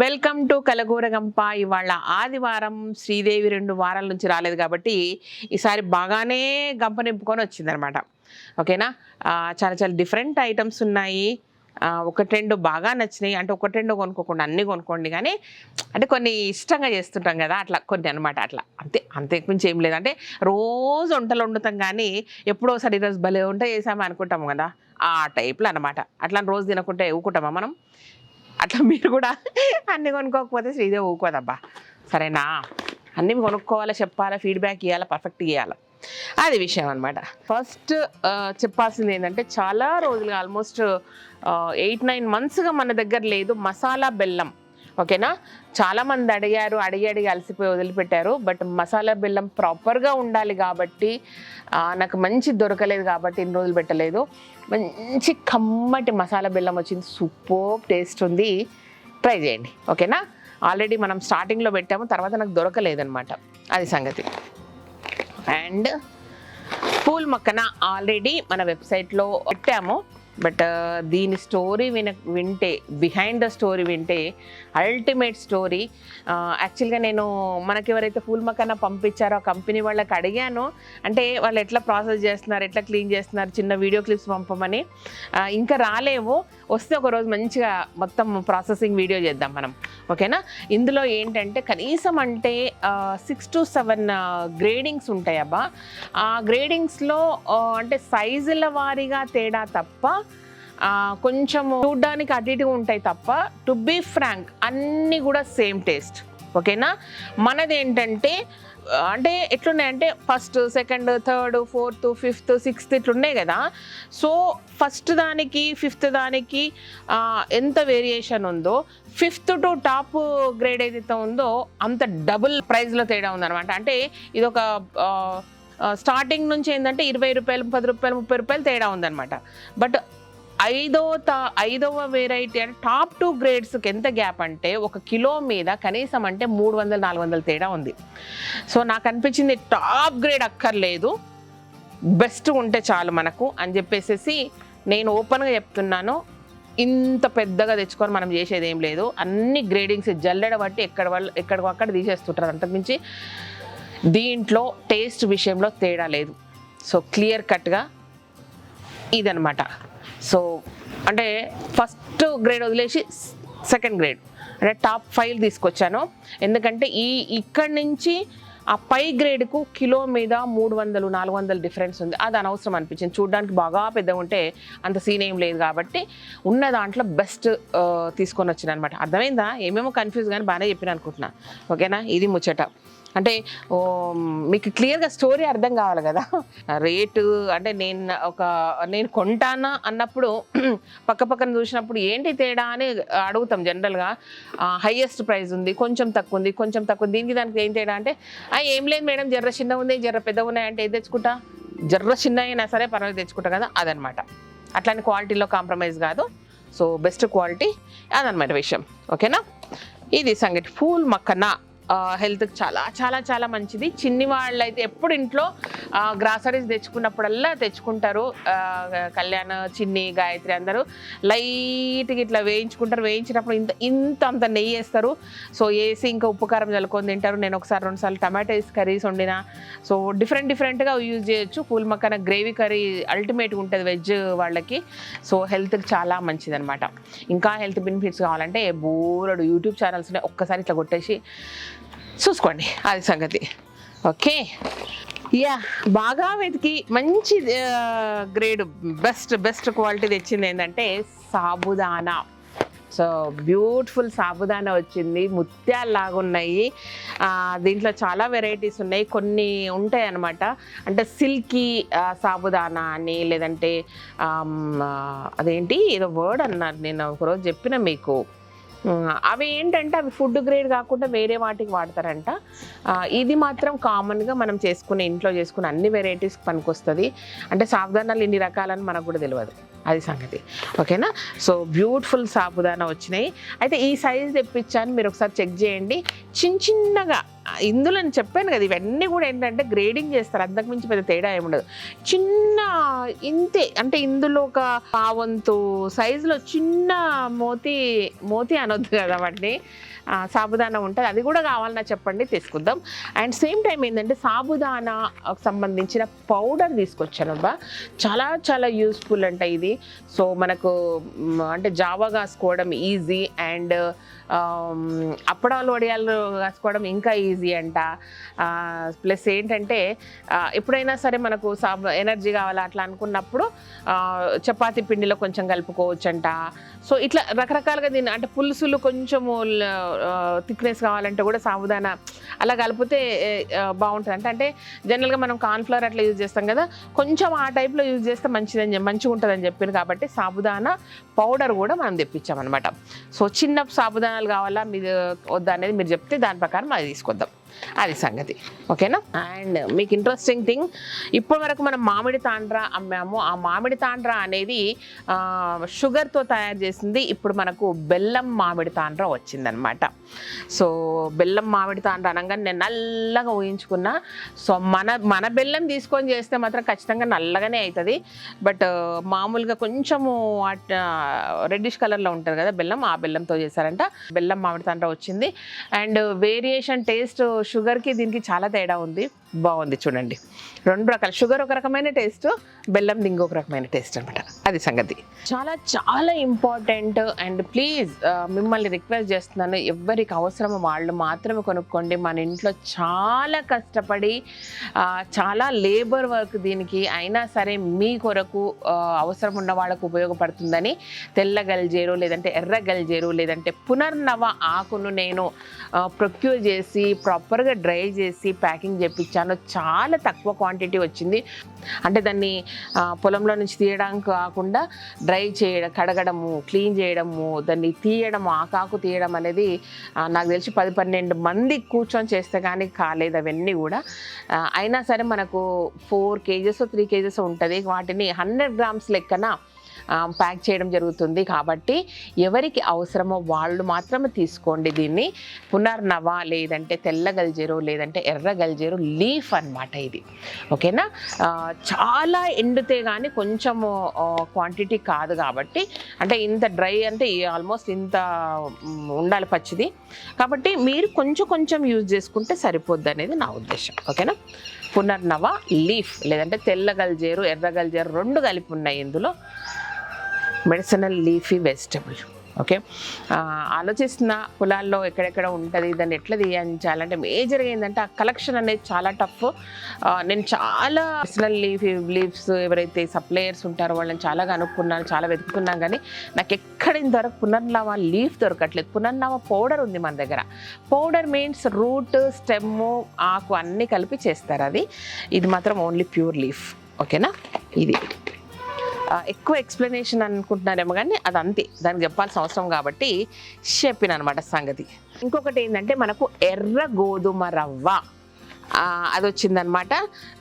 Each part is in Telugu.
Welcome to Kalagooragampa. ఇవాళ ఆదివారం, శ్రీదేవి 2 వారాల నుంచి రాలేదు కాబట్టి ఈసారి బాగానే గంప నింపుకొని వచ్చిందనమాట. ఓకేనా, చాలా చాలా డిఫరెంట్ ఐటమ్స్ ఉన్నాయి. ఒకటి రెండు బాగా నచ్చినాయి, అంటే ఒకటి రెండు కొనుక్కోకుండా అన్నీ కొనుక్కోండి, కానీ అంటే కొన్ని ఇష్టంగా చేస్తుంటాం కదా, అట్లా కొన్ని అనమాట. అట్లా అంతే మించి ఏం లేదు. అంటే రోజు వంటలు వండుతాం కానీ ఎప్పుడోసారి ఈరోజు భలే వంట చేసామని అనుకుంటాము కదా, ఆ టైప్లో అనమాట. అట్లా రోజు తినకుంటే ఊకుంటామా మనం? అట్లా మీరు కూడా అన్నీ కొనుక్కోకపోతే శ్రీదేవి ఊకోదబ్బా, సరేనా? అన్నీ కొనుక్కోవాలా, చెప్పాలా, ఫీడ్బ్యాక్ ఇవ్వాలా, పర్ఫెక్ట్ ఇవ్వాలి, అది విషయం అనమాట. ఫస్ట్ చెప్పాల్సింది ఏంటంటే, చాలా రోజులుగా ఆల్మోస్ట్ 8-9 monthsగా మన దగ్గర లేదు మసాలా బెల్లం. ఓకేనా, చాలామంది అడిగారు, అడిగి అలసిపోయి వదిలిపెట్టారు. బట్ మసాలా బెల్లం ప్రాపర్గా ఉండాలి కాబట్టి నాకు మంచి దొరకలేదు కాబట్టి ఇన్ని రోజులు పెట్టలేదు. మంచి కమ్మటి మసాలా బెల్లం వచ్చింది, సూపర్ టేస్ట్ ఉంది, ట్రై చేయండి. ఓకేనా, ఆల్రెడీ మనం స్టార్టింగ్లో పెట్టాము, తర్వాత నాకు దొరకలేదన్నమాట, అది సంగతి. అండ్ ఫూల్ మక్కన ఆల్రెడీ మన వెబ్సైట్లో పెట్టాము. బట్ దీని స్టోరీ వింటే, బిహైండ్ ద స్టోరీ వింటే అల్టిమేట్ స్టోరీ. యాక్చువల్గా నేను మనకి ఎవరైతే ఫూల్ మక్కన పంపించారో ఆ కంపెనీ వాళ్ళకి అడిగాను, అంటే వాళ్ళు ఎట్లా ప్రాసెస్ చేస్తున్నారు, ఎట్లా క్లీన్ చేస్తున్నారు, చిన్న వీడియో క్లిప్స్ పంపమని. ఇంకా రాలేవు, వస్తే ఒకరోజు మంచిగా మొత్తం ప్రాసెసింగ్ వీడియో చేద్దాం మనం. ఓకేనా, ఇందులో ఏంటంటే కనీసం అంటే 6 to 7 గ్రేడింగ్స్ ఉంటాయి అబ్బా. ఆ గ్రేడింగ్స్లో అంటే సైజుల వారీగా తేడా తప్ప, కొంచెం చూడ్డానికి అటు ఇటుగా ఉంటాయి తప్ప, టు బీ ఫ్రాంక్ అన్నీ కూడా సేమ్ టేస్ట్. ఓకేనా, మనది ఏంటంటే అంటే ఎట్లున్నాయంటే first, second, third, fourth, fifth, sixth ఇట్లున్నాయి కదా. సో ఫస్ట్ దానికి ఫిఫ్త్ దానికి ఎంత వేరియేషన్ ఉందో, ఫిఫ్త్ టు టాప్ గ్రేడ్ ఏదైతే ఉందో అంత డబుల్ ప్రైస్లో తేడా ఉందన్నమాట. అంటే ఇది ఒక స్టార్టింగ్ నుంచి ఏంటంటే 20 రూపాయలు, 10 రూపాయలు, 30 రూపాయలు తేడా ఉందన్నమాట. బట్ ఐదవ వెరైటీ అంటే టాప్ 2 గ్రేడ్స్కి ఎంత గ్యాప్ అంటే 1 కిలో మీద కనీసం అంటే 300-400 తేడా ఉంది. సో నాకు అనిపించింది టాప్ గ్రేడ్ అక్కర్లేదు, బెస్ట్ ఉంటే చాలు మనకు అని చెప్పేసి నేను ఓపెన్గా చెప్తున్నాను. ఇంత పెద్దగా తెచ్చుకొని మనం చేసేది ఏం లేదు, అన్ని గ్రేడింగ్స్ జల్లెడ బట్టి ఎక్కడికక్కడ తీసేస్తుంటారు, అంతకుమించి దీంట్లో టేస్ట్ విషయంలో తేడా లేదు. సో క్లియర్ కట్గా ఇదనమాట. సో అంటే ఫస్ట్ గ్రేడ్ వదిలేసి సెకండ్ గ్రేడ్ అంటే టాప్ 5 తీసుకొచ్చాను. ఎందుకంటే ఇక్కడి నుంచి ఆ పై గ్రేడ్కు కిలో మీద 300-400 డిఫరెన్స్ ఉంది. అది అనవసరం అనిపించింది. చూడడానికి బాగా పెద్దగా ఉంటే అంత సీన్ ఏం లేదు కాబట్టి ఉన్న దాంట్లో బెస్ట్ తీసుకొని వచ్చిన అనమాట. అర్థమైందా? ఏమేమో కన్ఫ్యూజ్ కానీ బాగానే చెప్పిన అనుకుంటున్నా. ఓకేనా, ఇది ముచ్చట. అంటే మీకు క్లియర్గా స్టోరీ అర్థం కావాలి కదా. రేటు అంటే నేను కొంటానా అన్నప్పుడు పక్కన చూసినప్పుడు ఏంటి తేడా అని అడుగుతాం జనరల్గా. హైయెస్ట్ ప్రైస్ ఉంది, కొంచెం తక్కువ ఉంది, కొంచెం తక్కువ, దీనికి దానికి ఏం తేడా అంటే ఏం లేదు మేడం, జర్ర చిన్న ఉంది, జర్ర పెద్ద ఉన్నాయి అంటే ఏది తెచ్చుకుంటా, జర్ర చిన్న అయినా సరే పర్వాలేదు తెచ్చుకుంటా కదా, అదనమాట. అట్లానే క్వాలిటీలో కాంప్రమైజ్ కాదు. సో బెస్ట్ క్వాలిటీ అదనమాట విషయం. ఓకేనా, ఇది సంగతి. ఫూల్ మక్కన హెల్త్కి చాలా చాలా చాలా మంచిది. చిన్ని వాళ్ళు అయితే ఎప్పుడు ఇంట్లో గ్రాసరీస్ తెచ్చుకున్నప్పుడల్లా తెచ్చుకుంటారు. కళ్యాణ్, చిన్ని, గాయత్రి అందరూ లైట్గా ఇట్లా వేయించుకుంటారు. వేయించినప్పుడు అంత నెయ్యి వేస్తారు. సో వేసి ఇంకా ఉప్పు కారం చల్లుకొని తింటారు. నేను 1-2 సార్లు టమాటో కర్రీస్ వండిన. సో డిఫరెంట్గా యూజ్ చేయొచ్చు. ఫూల్ మక్కన గ్రేవీ కర్రీ అల్టిమేట్గా ఉంటుంది వెజ్ వాళ్ళకి. సో హెల్త్కి చాలా మంచిది అనమాట. ఇంకా హెల్త్ బెనిఫిట్స్ కావాలంటే బోలెడు యూట్యూబ్ ఛానల్స్ ఉన్నాయి, ఒక్కసారి ఇట్లా కొట్టేసి చూసుకోండి, అది సంగతి. ఓకే, బాగా వెతికి మంచి గ్రేడ్ బెస్ట్ క్వాలిటీ తెచ్చింది ఏంటంటే సాబుదానా. సో బ్యూటిఫుల్ సాబుదానా వచ్చింది, ముత్యాల్లాగా ఉన్నాయి. దీంట్లో చాలా వెరైటీస్ ఉన్నాయి, కొన్ని ఉంటాయి అన్నమాట. అంటే సిల్కీ సాబుదానా అని, లేదంటే అదేంటి ఏదో వర్డ్ అన్నారు, నేను ఒకరోజు చెప్పిన మీకు. అవి ఏంటంటే అవి ఫుడ్ గ్రేడ్ కాకుండా వేరే వాటికి వాడతారంట. ఇది మాత్రం కామన్గా మనం ఇంట్లో చేసుకునే అన్ని వెరైటీస్కి పనికొస్తుంది. అంటే సాబుదానాలు ఇన్ని రకాలని మనకు కూడా తెలియదు, అది సంగతి. ఓకేనా. సో బ్యూటిఫుల్ సాబుదానా వచ్చినాయి. అయితే ఈ సైజ్ తెప్పించాను, మీరు ఒకసారి చెక్ చేయండి. చిన్నగా ఇందులో నేను చెప్పాను కదా, ఇవన్నీ కూడా ఏంటంటే గ్రేడింగ్ చేస్తారు, అంతకుమించి పెద్ద తేడా ఏముండదు. చిన్న ఇంతే అంటే ఇందులో ఒక పావంతు సైజులో చిన్న మోతి అనొద్దు కదా వాటిని, సాబుదానా ఉంటుంది, అది కూడా కావాలన్నా చెప్పండి తీసుకుందాం. అండ్ సేమ్ టైం ఏంటంటే సాబుదానాకు సంబంధించిన పౌడర్ తీసుకొచ్చాను అబ్బా, చాలా చాలా యూస్ఫుల్ అంట ఇది. సో మనకు అంటే జావా కాసుకోవడం ఈజీ, అండ్ అప్పడాలు వడియాలు కాసుకోవడం ఇంకా ఈజీ అంట. ప్లస్ ఏంటంటే ఎప్పుడైనా సరే మనకు ఎనర్జీ కావాలా అట్లా అనుకున్నప్పుడు చపాతీ పిండిలో కొంచెం కలుపుకోవచ్చు అంట. సో ఇట్లా రకరకాలుగా దీన్ని అంటే పులుసులు కొంచెము థిక్నెస్ కావాలంటే కూడా సాబుదానా అలా కలిపితే బాగుంటుంది అంటే జనరల్గా మనం కార్న్ఫ్లవర్ అట్లా యూజ్ చేస్తాం కదా, కొంచెం ఆ టైప్లో యూజ్ చేస్తే మంచిగా ఉంటుందని చెప్పాను కాబట్టి సాబుదానా పౌడర్ కూడా మనం తెప్పించామన్నమాట. సో చిన్న సాబుదానాలు కావాలా మీరు వద్దా అనేది మీరు చెప్తే దాని ప్రకారం అది తీసుకొద్దాం, అది సంగతి. ఓకేనా. అండ్ మీకు ఇంట్రెస్టింగ్ థింగ్, ఇప్పటి వరకు మనం మామిడి తాండ్రా అమ్మాము. ఆ మామిడి తాండ్రా అనేది షుగర్తో తయారు చేసింది, ఇప్పుడు మనకు బెల్లం మామిడి తాండ్రా వచ్చిందనమాట. సో బెల్లం మామిడి తాండ్రా అనగానే నేను నల్లగా ఊహించుకున్నా. సో మన బెల్లం తీసుకొని చేస్తే మాత్రం ఖచ్చితంగా నల్లగానే అవుతుంది. బట్ మామూలుగా కొంచెము రెడ్డిష్ కలర్లో ఉంటుంది కదా బెల్లం, ఆ బెల్లంతో చేశారంట. బెల్లం మామిడి తాండ్రా వచ్చింది. అండ్ వేరియేషన్ టేస్ట్ షుగర్కి దీనికి చాలా తేడా ఉంది, బాగుంది చూడండి. రెండు రకాల షుగర్ ఒక రకమైన టేస్ట్, బెల్లం ఇంకొక రకమైన టేస్ట్ అనమాట, అది సంగతి. చాలా చాలా ఇంపార్టెంట్. అండ్ ప్లీజ్ మిమ్మల్ని రిక్వెస్ట్ చేస్తున్నాను, ఎవరికి అవసరమో వాళ్ళు మాత్రమే కొనుక్కోండి. మన ఇంట్లో చాలా కష్టపడి చాలా లేబర్ వర్క్ దీనికి, అయినా సరే మీ కొరకు అవసరం ఉన్న వాళ్ళకు ఉపయోగపడుతుందని తెల్ల గల్జేరు లేదంటే ఎర్ర గల్జేరు లేదంటే పునర్నవ ఆకును నేను ప్రొక్యూర్ చేసి ప్రాపర్గా డ్రై చేసి ప్యాకింగ్ చేయించాను. చాలా తక్కువ క్వాంటిటీ వచ్చింది. అంటే దాన్ని పొలంలో నుంచి తీయడానికి కాకుండా డ్రై చేయడం, కడగడము, క్లీన్ చేయడము, దాన్ని తీయడం, ఆకాకు తీయడం అనేది నాకు తెలిసి 10-12 మంది కూర్చొని చేస్తే కానీ కాలేదు అవన్నీ కూడా. అయినా సరే మనకు 4 kgs 3 kgs ఉంటుంది. వాటిని 100 grams లెక్కన ప్యాక్ చేయడం జరుగుతుంది. కాబట్టి ఎవరికి అవసరమో వాళ్ళు మాత్రమే తీసుకోండి దీన్ని. పునర్నవ లేదంటే తెల్ల గల్జేరు లేదంటే ఎర్ర గల్జేరు లీఫ్ అన్నమాట ఇది. ఓకేనా. చాలా ఎండితే కానీ కొంచెము క్వాంటిటీ కాదు కాబట్టి, అంటే ఇంత డ్రై అంటే ఆల్మోస్ట్ ఇంత ఉండాలి పచ్చిది, కాబట్టి మీరు కొంచెం యూజ్ చేసుకుంటే సరిపోద్ది అనేది నా ఉద్దేశం. ఓకేనా. పునర్నవ లీఫ్ లేదంటే తెల్ల గల్జేరు ఎర్ర గల్జేరు 2 కలిపి ఉన్నాయి ఇందులో. Medicinal leafy vegetable. ఓకే. ఆలోచిస్తున్న పొలాల్లో ఎక్కడెక్కడ ఉంటుంది, దాన్ని ఎట్లా తీయించాలంటే మేజర్గా ఏంటంటే ఆ కలెక్షన్ అనేది చాలా టఫ్. నేను చాలా మెడిసినల్ లీవ్స్ ఎవరైతే సప్లయర్స్ ఉంటారో వాళ్ళని చాలా కనుక్కున్నాను, చాలా వెతుకుతున్నాను, కానీ నాకు ఎక్కడ ఇంతవరకు పునర్నవ లీఫ్ దొరకట్లేదు. పునర్నవ పౌడర్ ఉంది మన దగ్గర. పౌడర్ మీన్స్ రూట్, స్టెమ్, ఆకు అన్నీ కలిపి చేస్తారు. ఇది మాత్రం ఓన్లీ ప్యూర్ లీఫ్. ఓకేనా. ఇది ఎక్కువ ఎక్స్ప్లెనేషన్ అనుకుంటున్నారేమో కానీ అది అంతే, దానికి చెప్పాల్సిన అవసరం కాబట్టి చెప్పిన అనమాట సంగతి. ఇంకొకటి ఏంటంటే మనకు ఎర్ర గోధుమ రవ్వ అది వచ్చిందనమాట.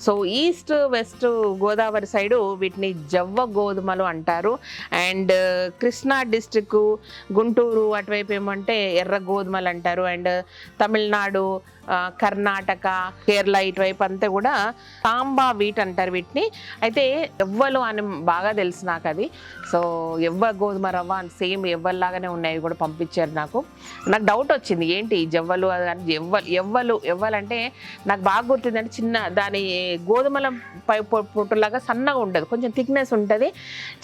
So east west Godavari side వీటిని జవ్వ గోధుమలు అంటారు. అండ్ కృష్ణా డిస్ట్రిక్ట్, గుంటూరు అటువైపు ఏమంటే ఎర్ర గోధుమలు అంటారు. అండ్ తమిళనాడు, కర్ణాటక, కేరళ ఇటువైపు అంతా కూడా తాంబా వీట్ అంటారు వీటిని. అయితే ఎవ్వలు అని బాగా తెలుసు నాకు అది. సో ఎవ్వ గోధుమ రవ్వ అని సేమ్ ఎవ్వల్లాగానే ఉన్నాయి కూడా పంపించారు నాకు డౌట్ వచ్చింది ఏంటి జవ్వలు అది ఎవ్వలంటే నాకు బాగా గుర్తుందంటే చిన్న దాని గోధుమల పొట్టులాగా సన్నగా ఉంటుంది, కొంచెం థిక్నెస్ ఉంటుంది.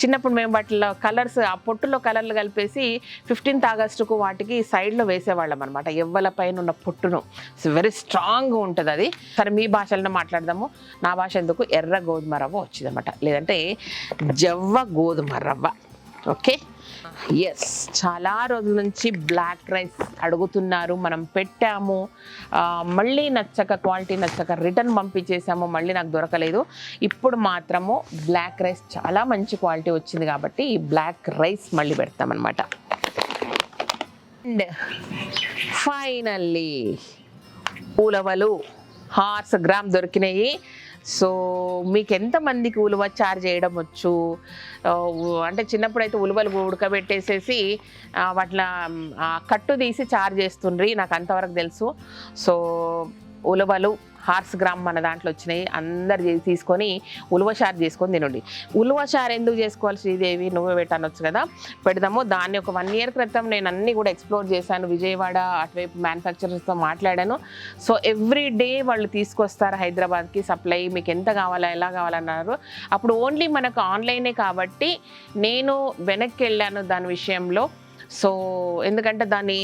చిన్నప్పుడు మేము వాటిలో కలర్స్ ఆ పొట్టులో కలర్లు కలిపేసి 15th ఆగస్టుకు వాటికి సైడ్లో వేసేవాళ్ళం అనమాట, ఎవ్వల పైన ఉన్న పొట్టును. వెరీ స్ట్రాంగ్గా ఉంటుంది అది. సరే మీ భాషలో మాట్లాడదాము, నా భాష ఎందుకు, ఎర్ర గోధుమ రవ్వ వచ్చిందన్నమాట, లేదంటే జవ్వ గోధుమ రవ్వ. ఓకే. ఎస్, చాలా రోజుల నుంచి బ్లాక్ రైస్ అడుగుతున్నారు, మనం పెట్టాము, మళ్ళీ నచ్చక క్వాలిటీ నచ్చక రిటర్న్ పంపించేసాము, మళ్ళీ నాకు దొరకలేదు. ఇప్పుడు మాత్రము బ్లాక్ రైస్ చాలా మంచి క్వాలిటీ వచ్చింది కాబట్టి ఈ బ్లాక్ రైస్ మళ్ళీ పెడతామన్నమాట. అండ్ ఫైనల్లీ ఉలవలు 1/2 గ్రామ్ దొరికినాయి. సో మీకు ఎంతమందికి ఉలువ చారు చేయడం వచ్చు? అంటే చిన్నప్పుడైతే ఉలువలు ఉడకబెట్టేసేసి వాటిలో కట్టు తీసి చారు చేస్తుండ్రి, నాకు అంతవరకు తెలుసు. సో ఉలువలు హార్స్ గ్రామ్ మన దాంట్లో వచ్చినాయి, అందరు తీసుకొని ఉలువచారు చేసుకొని తినండి. ఉలువచారు ఎందుకు చేసుకోవాలి శ్రీదేవి, నువ్వే పెట్టనొచ్చు కదా? పెడదాము. దాన్ని ఒక 1 year క్రితం నేను అన్నీ కూడా ఎక్స్ప్లోర్ చేశాను, విజయవాడ అటువైపు మ్యానుఫ్యాక్చరర్స్తో మాట్లాడాను. సో ఎవ్రీ డే వాళ్ళు తీసుకొస్తారు హైదరాబాద్కి సప్లై, మీకు ఎంత కావాలా ఎలా కావాలన్నారు. అప్పుడు ఓన్లీ మనకు ఆన్లైనే కాబట్టి నేను వెనక్కి వెళ్ళాను దాని విషయంలో. సో ఎందుకంటే దాన్ని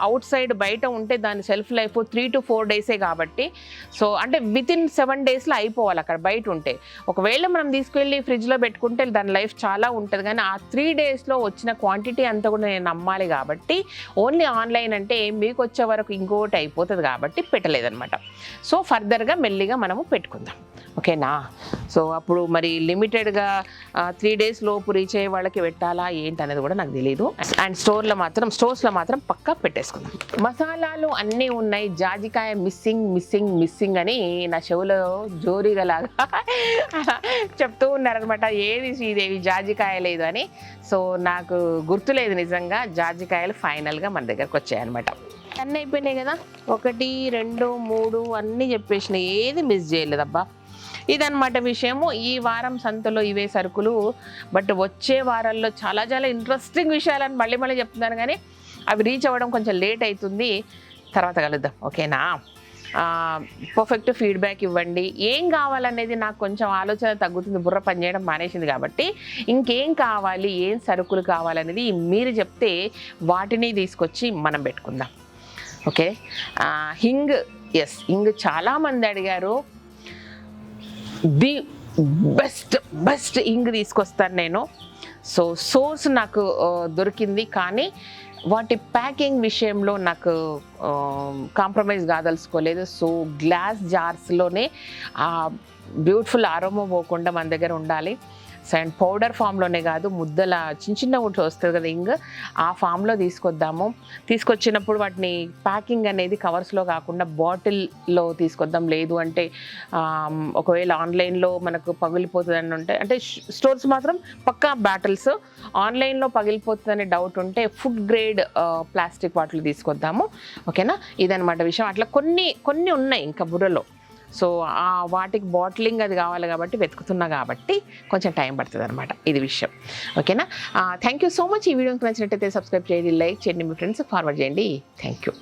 అవుట్ సైడ్ బయట ఉంటే దాని సెల్ఫ్ లైఫ్ 3 to 4 days కాబట్టి, సో అంటే వితిన్ 7 daysలో అయిపోవాలి అక్కడ బయట ఉంటే. ఒకవేళ మనం తీసుకెళ్ళి ఫ్రిడ్జ్లో పెట్టుకుంటే దాని లైఫ్ చాలా ఉంటుంది, కానీ ఆ 3 daysలో వచ్చిన క్వాంటిటీ అంతా కూడా నేను నమ్మాలి కాబట్టి ఓన్లీ ఆన్లైన్ అంటే మీకు వచ్చే వరకు ఇంకోటి అయిపోతుంది కాబట్టి పెట్టలేదన్నమాట. సో ఫర్దర్గా మెల్లిగా మనము పెట్టుకుందాం, ఓకేనా? సో అప్పుడు మరి లిమిటెడ్గా 3 days లోపు రీచ్ అయ్యే వాళ్ళకి పెట్టాలా ఏంటి అనేది కూడా నాకు తెలియదు. అండ్ స్టోర్స్లో మాత్రం పక్కా పెట్టేసుకుందాం. మసాలాలు అన్నీ ఉన్నాయి, జాజికాయ మిస్సింగ్ అని నా చెవులో జోరీగా లాగా చెప్తూ ఉన్నారనమాట. ఏది శ్రీదేవి జాజికాయ లేదు అని. సో నాకు గుర్తులేదు నిజంగా, జాజికాయలు ఫైనల్గా మన దగ్గరకు వచ్చాయన్నమాట. అన్నీ అయిపోయినాయి కదా, 1, 2, 3 అన్నీ చెప్పేసినాయి, ఏది మిస్ చేయలేదబ్బా. ఇదన్నమాట విషయము. ఈ వారం సంతలో ఇవే సరుకులు. బట్ వచ్చే వారాల్లో చాలా చాలా ఇంట్రెస్టింగ్ విషయాలని మళ్ళీ చెప్తున్నాను, కానీ అవి రీచ్ అవ్వడం కొంచెం లేట్ అవుతుంది. తర్వాత కలుద్దాం, ఓకేనా? పర్ఫెక్ట్ ఫీడ్బ్యాక్ ఇవ్వండి. ఏం కావాలనేది నాకు కొంచెం ఆలోచన తగ్గుతుంది, బుర్ర పనిచేయడం మానేసింది కాబట్టి. ఇంకేం కావాలి, ఏం సరుకులు కావాలనేది మీరు చెప్తే వాటిని తీసుకొచ్చి మనం పెట్టుకుందాం, ఓకే? హింగ్ చాలామంది అడిగారు. ది బెస్ట్ ఇంగ్ తీసుకొస్తాను నేను. సో సోర్స్ నాకు దొరికింది, కానీ వాటి ప్యాకింగ్ విషయంలో నాకు కాంప్రమైజ్ కాదలుచుకోలేదు. సో గ్లాస్ జార్స్లోనే బ్యూటిఫుల్ ఆరోమా పోకుండా మన దగ్గర ఉండాలి. అండ్ పౌడర్ ఫామ్లోనే కాదు, ముద్దల చిన్న ఒకటి వస్తుంది కదా ఇంగ్, ఆ ఫామ్లో తీసుకొచ్చినప్పుడు వాటిని ప్యాకింగ్ అనేది కవర్స్లో కాకుండా బాటిల్లో తీసుకొద్దాం. లేదు అంటే ఒకవేళ ఆన్లైన్లో మనకు పగిలిపోతుందని ఉంటే, అంటే స్టోర్స్ మాత్రం పక్కా బాటిల్స్, ఆన్లైన్లో పగిలిపోతుందనే డౌట్ ఉంటే ఫుడ్ గ్రేడ్ ప్లాస్టిక్ వాటిలో తీసుకొద్దాము, ఓకేనా? ఇదనమాట విషయం. అట్లా కొన్ని ఉన్నాయి ఇంకా బుర్రలో. సో వాటికి బాటిలింగ్ అది కావాలి కాబట్టి వెతుకుతున్నా కాబట్టి కొంచెం టైం పడుతుంది అనమాట, ఇది విషయం, ఓకేనా? Thank you so much. ఈ వీడియోకి నచ్చినట్టయితే సబ్స్క్రైబ్ చేయండి, లైక్ చేయండి, మీ ఫ్రెండ్స్కి ఫార్వర్డ్ చేయండి. Thank you.